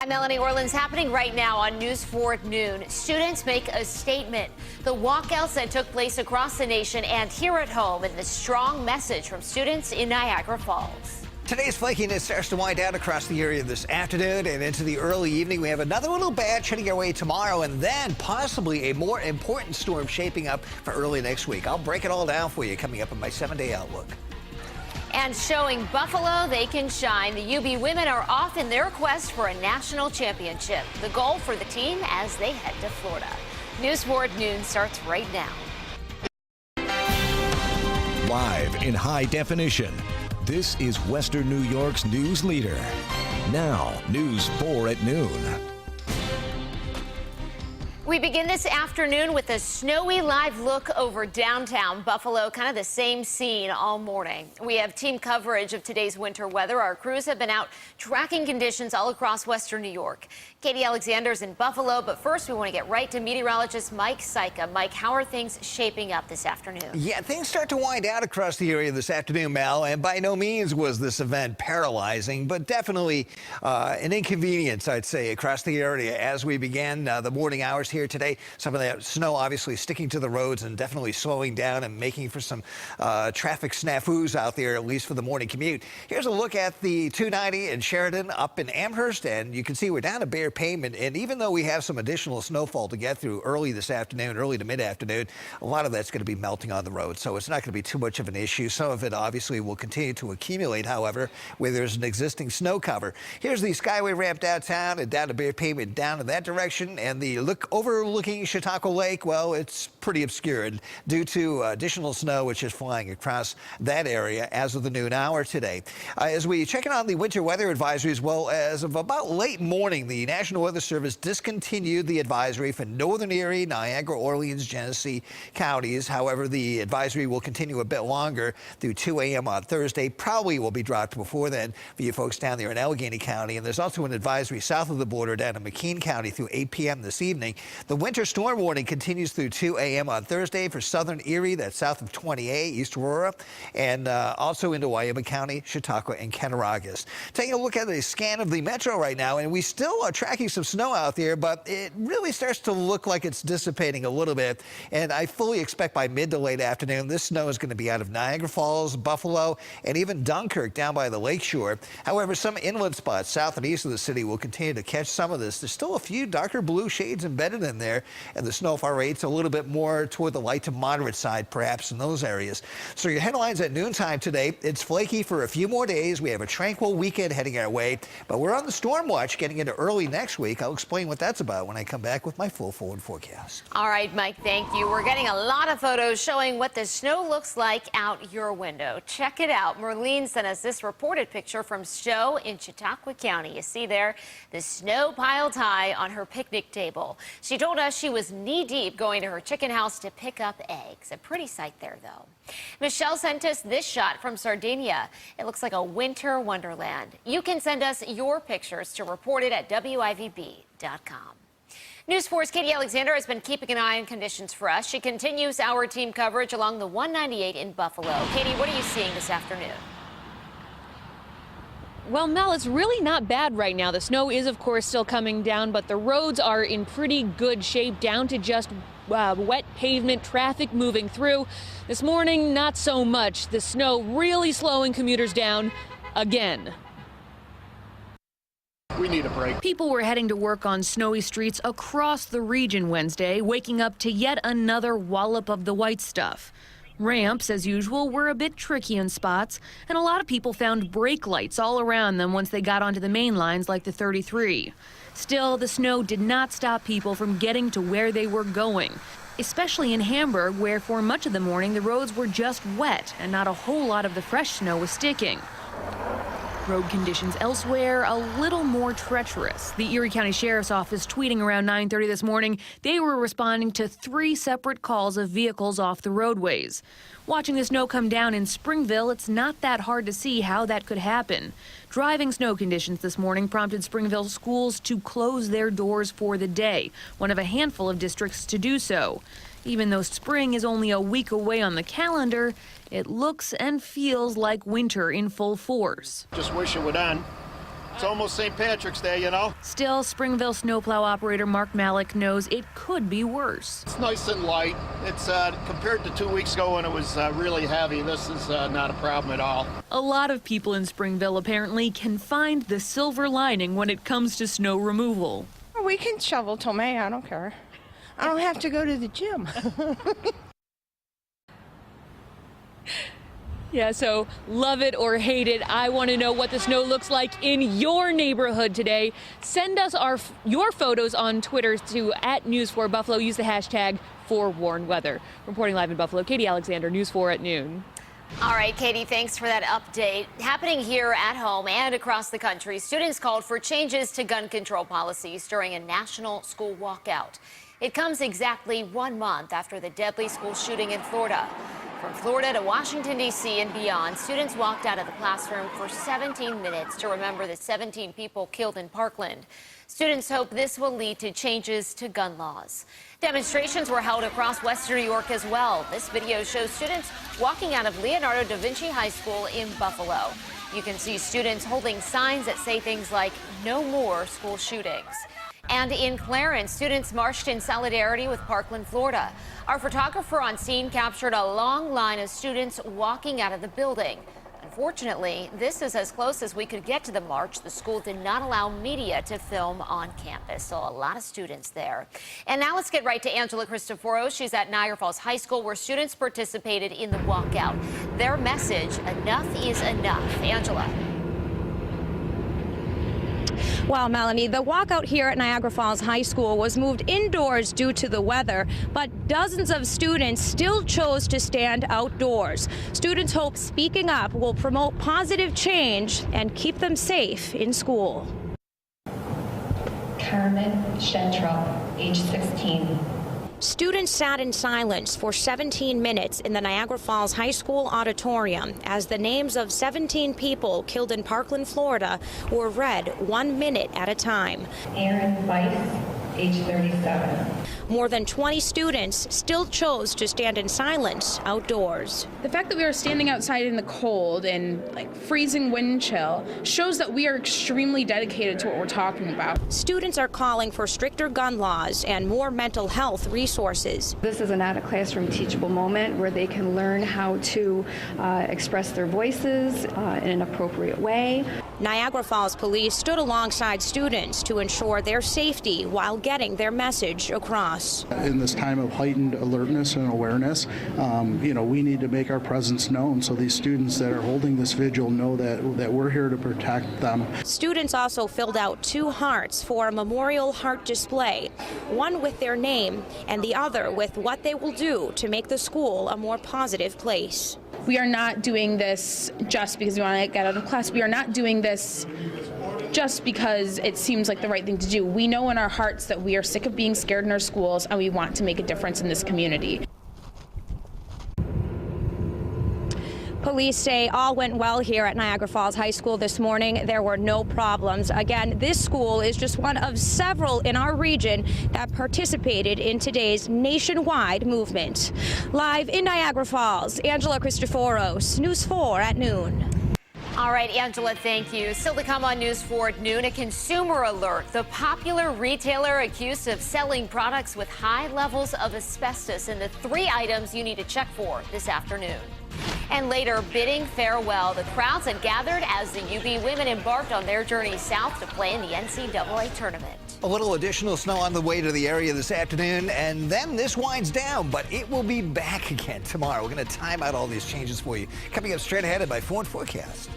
I'm Melanie Orleans. Happening right now on News 4 at noon. Students make a statement. The walkouts that took place across the nation and here at home, and the strong message from students in Niagara Falls. Today's flakiness starts to wind down across the area this afternoon and into the early evening. We have another little batch heading our way tomorrow, and then possibly a more important storm shaping up for early next week. I'll break it all down for you coming up in my 7-day outlook. And showing Buffalo they can shine. The UB women are off in their quest for a national championship. The goal for the team as they head to Florida. News 4 at noon starts right now. Live in high definition, this is Western New York's news leader. Now, News 4 at noon. We begin this afternoon with a snowy live look over downtown Buffalo, kind of the same scene all morning. We have team coverage of today's winter weather. Our crews have been out tracking conditions all across Western New York. Katie Alexander's in Buffalo, but first we want to get right to meteorologist Mike Syka. Mike, how are things shaping up this afternoon? Yeah, things start to wind out across the area this afternoon, Mel, and by no means was this event paralyzing, but definitely an inconvenience, I'd say, across the area as we began the morning hours here today. Some of that snow obviously sticking to the roads and definitely slowing down and making for some traffic snafus out there, at least for the morning commute. Here's a look at the 290 in Sheridan up in Amherst, and you can see we're down to bare pavement. And even though we have some additional snowfall to get through early this afternoon, early to mid-afternoon, a lot of that's going to be melting on the road, so it's not going to be too much of an issue. Some of it obviously will continue to accumulate, however, where there's an existing snow cover. Here's the Skyway ramp downtown and down to bare pavement down in that direction, and the look overlooking Chautauqua Lake, well, it's pretty obscured due to additional snow which is flying across that area as of the noon hour today. As we check in on the winter weather advisories, well, as of about late morning, the National Weather Service discontinued the advisory for northern Erie, Niagara, Orleans, Genesee counties. However, the advisory will continue a bit longer through 2 a.m. on Thursday. Probably will be dropped before then for you folks down there in Allegheny County. And there's also an advisory south of the border down in McKean County through 8 p.m. this evening. The winter storm warning continues through 2 a.m. on Thursday for southern Erie, that's south of 20A, East Aurora, and also into Wyoming County, Chautauqua, and Cattaraugus. Taking a look at the scan of the metro right now, and we still are tracking some snow out there, but it really starts to look like it's dissipating a little bit. And I fully expect by mid to late afternoon, this snow is going to be out of Niagara Falls, Buffalo, and even Dunkirk down by the lakeshore. However, some inland spots south and east of the city will continue to catch some of this. There's still a few darker blue shades embedded in there, and the snowfall rate's a little bit more toward the light to moderate side, perhaps, in those areas. So your headlines at noontime today, it's flaky for a few more days. We have a tranquil weekend heading our way, but we're on the storm watch getting into early next week. I'll explain what that's about when I come back with my full forward forecast. All right, Mike, thank you. We're getting a lot of photos showing what the snow looks like out your window. Check it out. Merlene sent us this reported picture from Stowe in Chautauqua County. You see there the snow piled high on her picnic table. She told us she was knee-deep going to her chicken house to pick up eggs. A pretty sight there, though. Michelle sent us this shot from Sardinia. It looks like a winter wonderland. You can send us your pictures to reportit@WIVB.com. News 4's Katie Alexander has been keeping an eye on conditions for us. She continues our team coverage along the 198 in Buffalo. Katie, what are you seeing this afternoon? Well, Mel, it's really not bad right now. The snow is, of course, still coming down, but the roads are in pretty good shape, down to just wet pavement, traffic moving through. This morning, not so much. The snow really slowing commuters down again. We need a break. People were heading to work on snowy streets across the region Wednesday, waking up to yet another wallop of the white stuff. Ramps, as usual, were a bit tricky in spots, and a lot of people found brake lights all around them once they got onto the main lines like the 33. Still, the snow did not stop people from getting to where they were going, especially in Hamburg, where for much of the morning the roads were just wet and not a whole lot of the fresh snow was sticking. Road conditions elsewhere a little more treacherous. The Erie County Sheriff's Office tweeting around 9:30 this morning they were responding to 3 separate calls of vehicles off the roadways. Watching the snow come down in Springville, it's not that hard to see how that could happen. Driving snow conditions this morning prompted Springville schools to close their doors for the day, one of a handful of districts to do so. Even though spring is only a week away on the calendar, it looks and feels like winter in full force. Just wish it were done. It's almost St. Patrick's Day, you know? Still, Springville snowplow operator Mark Malik knows it could be worse. It's nice and light. It's compared to 2 weeks ago when it was really heavy, this is not a problem at all. A lot of people in Springville apparently can find the silver lining when it comes to snow removal. We can shovel till May, I don't care. I don't have to go to the gym. Yeah, so love it or hate it, I want to know what the snow looks like in your neighborhood today. Send us your photos on Twitter to @News4Buffalo. Use the hashtag #4WarnWeather. Reporting live in Buffalo, Katie Alexander, News 4 at noon. All right, Katie, thanks for that update. Happening here at home and across the country, students called for changes to gun control policies during a national school walkout. It comes exactly 1 month after the deadly school shooting in Florida. From Florida to Washington, D.C. and beyond, students walked out of the classroom for 17 minutes to remember the 17 people killed in Parkland. Students hope this will lead to changes to gun laws. Demonstrations were held across Western New York as well. This video shows students walking out of Leonardo da Vinci High School in Buffalo. You can see students holding signs that say things like, "No more school shootings." And in Clarence, students marched in solidarity with Parkland, Florida. Our photographer on scene captured a long line of students walking out of the building. Unfortunately, this is as close as we could get to the march. The school did not allow media to film on campus, so a lot of students there. And now let's get right to Angela Cristoforo. She's at Niagara Falls High School, where students participated in the walkout. Their message, enough is enough. Angela. Well, Melanie, the walkout here at Niagara Falls High School was moved indoors due to the weather, but dozens of students still chose to stand outdoors. Students hope speaking up will promote positive change and keep them safe in school. Carmen Shentrop, age 16. Students sat in silence for 17 minutes in the Niagara Falls High School auditorium as the names of 17 people killed in Parkland, Florida were read 1 minute at a time. Aaron Weiss, age 37. More than 20 students still chose to stand in silence outdoors. The fact that we are standing outside in the cold and freezing wind chill shows that we are extremely dedicated to what we're talking about. Students are calling for stricter gun laws and more mental health resources. This is an out-of-classroom teachable moment where they can learn how to express their voices in an appropriate way. Niagara Falls Police stood alongside students to ensure their safety while getting their message across. In this time of heightened alertness and awareness, we need to make our presence known so these students that are holding this vigil know that we're here to protect them. Students also filled out 2 hearts for a memorial heart display, one with their name and the other with what they will do to make the school a more positive place. We are not doing this just because we want to get out of class. We are not doing this just because it seems like the right thing to do. We know in our hearts that we are sick of being scared in our schools and we want to make a difference in this community. Police say all went well here at Niagara Falls High School this morning. There were no problems. Again, this school is just one of several in our region that participated in today's nationwide movement. Live in Niagara Falls, Angela Cristoforos, News 4 at noon. All right, Angela, thank you. Still to come on News 4 at noon, a consumer alert. The popular retailer accused of selling products with high levels of asbestos and the 3 items you need to check for this afternoon. And later, bidding farewell. The crowds had gathered as the UB women embarked on their journey south to play in the NCAA tournament. A little additional snow on the way to the area this afternoon, and then this winds down, but it will be back again tomorrow. We're going to time out all these changes for you. Coming up straight ahead by 4 and Forecast.